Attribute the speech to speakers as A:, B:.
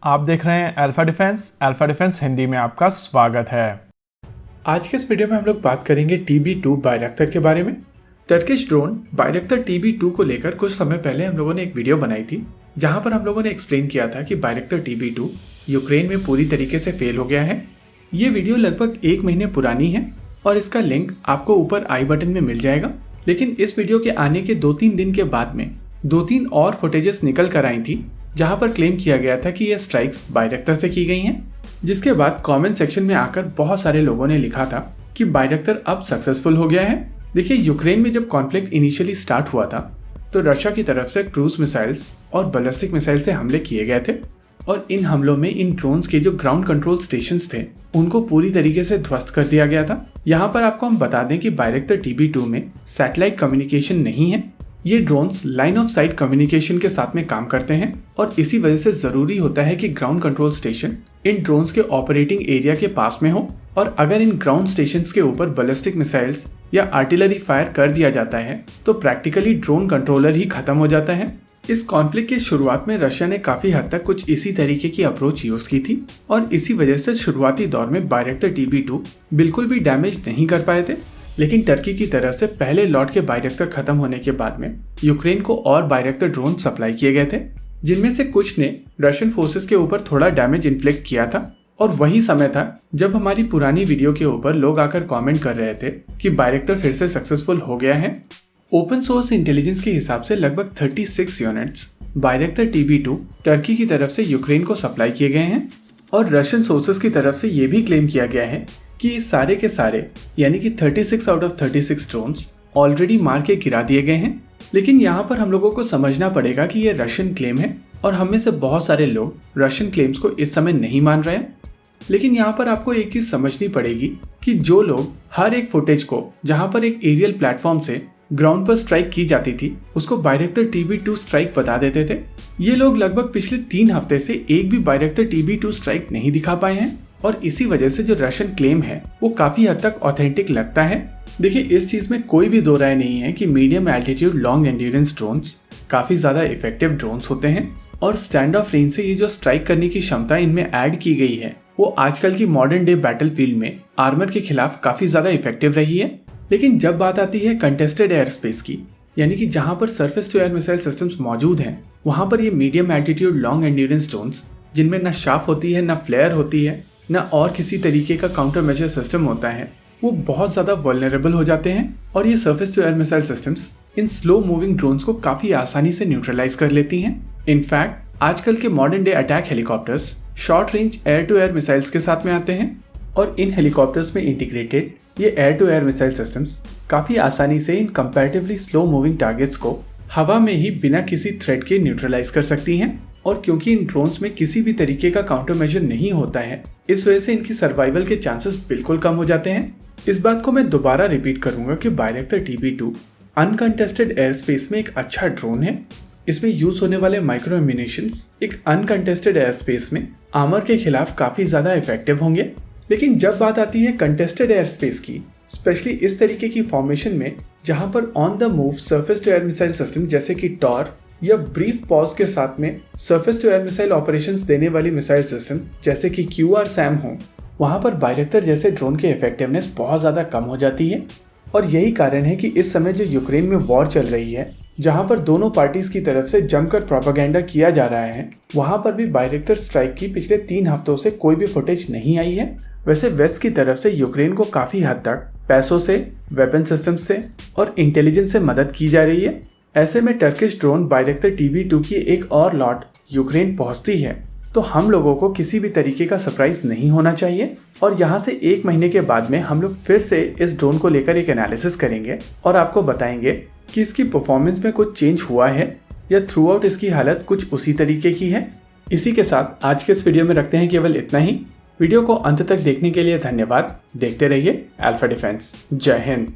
A: आप देख रहे हैं अल्फा डिफेंस हिंदी में आपका स्वागत है।
B: आज के इस वीडियो में हम लोग बात करेंगे TB2 बायरक्टर के बारे में। टर्किश ड्रोन बायरक्टर TB2 को लेकर कुछ समय पहले हम लोगों ने एक वीडियो बनाई थी, जहां पर हम लोगों ने एक्सप्लेन किया था कि बायरक्टर TB2 यूक्रेन में पूरी तरीके से फेल हो गया है। ये वीडियो लगभग 1 महीने पुरानी है और इसका लिंक आपको ऊपर आई बटन में मिल जाएगा। लेकिन इस वीडियो के आने के 2-3 दिन के बाद में 2-3 और फुटेजेस निकल कर आई थी, जहां पर क्लेम किया गया था कि ये स्ट्राइक्स बायरक्टर से की गई हैं। जिसके बाद कमेंट सेक्शन में आकर बहुत सारे लोगों ने लिखा था कि बायरक्टर अब सक्सेसफुल हो गया है। देखिए, यूक्रेन में जब कॉन्फ्लिक्ट इनिशियली स्टार्ट हुआ था तो रशिया की तरफ से क्रूज मिसाइल्स और बैलिस्टिक मिसाइल से हमले किए गए थे और इन हमलों में इन ड्रोन्स के जो ग्राउंड कंट्रोल स्टेशंस थे उनको पूरी तरीके से ध्वस्त कर दिया गया था। यहाँ पर आपको हम बता दें कि बायरक्टर TB2 में सैटेलाइट कम्युनिकेशन नहीं है। ये drones line of site communication के साथ में काम करते हैं और इसी वजह से जरूरी होता है कि ग्राउंड कंट्रोल स्टेशन इन ड्रोन्स के ऑपरेटिंग एरिया के पास में हो, और अगर इन ग्राउंड स्टेशंस के ऊपर बैलिस्टिक मिसाइल्स या आर्टिलरी फायर कर दिया जाता है तो प्रैक्टिकली ड्रोन कंट्रोलर ही खत्म हो जाता है। इस कॉन्फ्लिक्ट की शुरुआत में रशिया ने काफी हद तक कुछ इसी तरीके की अप्रोच यूज की थी और इसी वजह से शुरुआती दौर में बायरक्टर TB2 बिल्कुल भी डैमेज नहीं कर पाए थे। लेकिन टर्की की तरफ से पहले लॉट के बायरक्टर खत्म होने के बाद में यूक्रेन को और बायरक्टर ड्रोन सप्लाई किए गए थे, जिनमें से कुछ ने रशियन फोर्सेस के ऊपर थोड़ा डैमेज इन्फ्लिक्ट किया था। और वही समय था जब हमारी पुरानी वीडियो के ऊपर लोग आकर कमेंट कर रहे थे कि बायरक्टर फिर से सक्सेसफुल हो गया है। ओपन सोर्स इंटेलिजेंस के हिसाब से लगभग 36 यूनिट्स बायरक्टर TB2 टर्की की तरफ से यूक्रेन को सप्लाई किए गए हैं और रशियन सोर्सेस की तरफ से ये भी क्लेम किया गया है कि इस सारे के सारे यानी कि 36 आउट ऑफ 36 ड्रोन्स ऑलरेडी मार के गिरा दिए गए हैं। लेकिन यहाँ पर हम लोगों को समझना पड़ेगा कि ये रशियन क्लेम है और हम में से बहुत सारे लोग रशियन क्लेम्स को इस समय नहीं मान रहे हैं। लेकिन यहाँ पर आपको एक चीज समझनी पड़ेगी कि जो लोग हर एक फुटेज को जहाँ पर एक एरियल प्लेटफॉर्म से ग्राउंड पर स्ट्राइक की जाती थी उसको बायरक्टर TB2 स्ट्राइक बता देते थे, ये लोग लगभग पिछले 3 हफ्ते से एक भी बायरक्टर TB2 स्ट्राइक नहीं दिखा पाए हैं और इसी वजह से जो रशियन क्लेम है वो काफी हद तक ऑथेंटिक लगता है। देखिए, इस चीज में कोई भी दो राय नहीं है कि medium altitude long endurance drones काफी ज्यादा इफेक्टिव ड्रोन्स होते हैं और स्टैंड ऑफ रेंज से ये जो स्ट्राइक करने की क्षमता इनमें ऐड की गई है वो आजकल की मॉडर्न डे बैटलफील्ड में आर्मर के खिलाफ काफी ज्यादा इफेक्टिव रही है। लेकिन जब बात आती है कंटेस्टेड एयर स्पेस की, यानी कि जहां पर surface to air missile systems मौजूद हैं, वहां पर ये medium altitude long endurance drones जिनमें ना शार्प होती है, ना फ्लेयर होती है, ना और किसी तरीके का काउंटर मेजर सिस्टम होता है, वो बहुत ज्यादा वल्नरेबल हो जाते हैं और ये surface to air missile systems in slow moving drones को काफी आसानी से न्यूट्रलाइज कर लेती हैं। इनफैक्ट आजकल के modern day attack helicopters short range air to air missiles के साथ में आते हैं और इन हेलीकॉप्टर्स में इंटीग्रेटेड ये air to air missile systems काफी आसानी से इन कंपैरेटिवली स्लो मूविंग टारगेट्स को हवा में ही बिना किसी थ्रेट के न्यूट्रलाइज कर सकती हैं। और क्योंकि इन ड्रोन्स में किसी भी तरीके का काउंटर मेजर नहीं होता है, इस वजह से इनकी सर्वाइवल के चांसेस बिल्कुल कम हो जाते हैं। इस बात को मैं दोबारा रिपीट करूंगा कि बायरक्टर TB2 अनकंटेस्टेड एयर स्पेस में एक अच्छा ड्रोन है। इसमें यूज होने वाले माइक्रो एम्यूनेशंस एक अनकंटेस्टेड एयर स्पेस में आर्मर के खिलाफ काफी ज्यादा इफेक्टिव होंगे। लेकिन जब बात आती है कंटेस्टेड एयर स्पेस की, स्पेशली इस तरीके की फॉर्मेशन में जहां पर on the move surface to air missile system जैसे कि टॉर या ब्रीफ पॉज के साथ में surface to air missile operations देने वाली मिसाइल सिस्टम जैसे कि QRSAM हो, वहां पर बायरक्टर जैसे ड्रोन की इफेक्टिवनेस बहुत ज्यादा कम हो जाती है। और यही कारण है कि इस समय जो यूक्रेन में वॉर चल रही है, जहां पर दोनों पार्टीज की तरफ से जमकर प्रोपेगेंडा किया जा रहा है, वहां पर भी बायरक्टर स्ट्राइक की पिछले 3 हफ्तों से कोई भी फुटेज नहीं आई है। वैसे वेस्ट की तरफ से यूक्रेन को काफी हद तक पैसों से, वेपन सिस्टम से और इंटेलिजेंस से मदद की जा रही है। ऐसे में टर्किश ड्रोन बायरक्टर TB2 की एक और लॉट यूक्रेन पहुंचती है तो हम लोगों को किसी भी तरीके का सरप्राइज नहीं होना चाहिए। और यहाँ से 1 महीने के बाद में हम लोग फिर से इस ड्रोन को लेकर एक एनालिसिस करेंगे और आपको बताएंगे कि इसकी परफॉर्मेंस में कुछ चेंज हुआ है या थ्रू आउट इसकी हालत कुछ उसी तरीके की है। इसी के साथ आज के इस वीडियो में रखते हैं केवल इतना ही। वीडियो को अंत तक देखने के लिए धन्यवाद। देखते रहिए अल्फा डिफेंस। जय हिंद।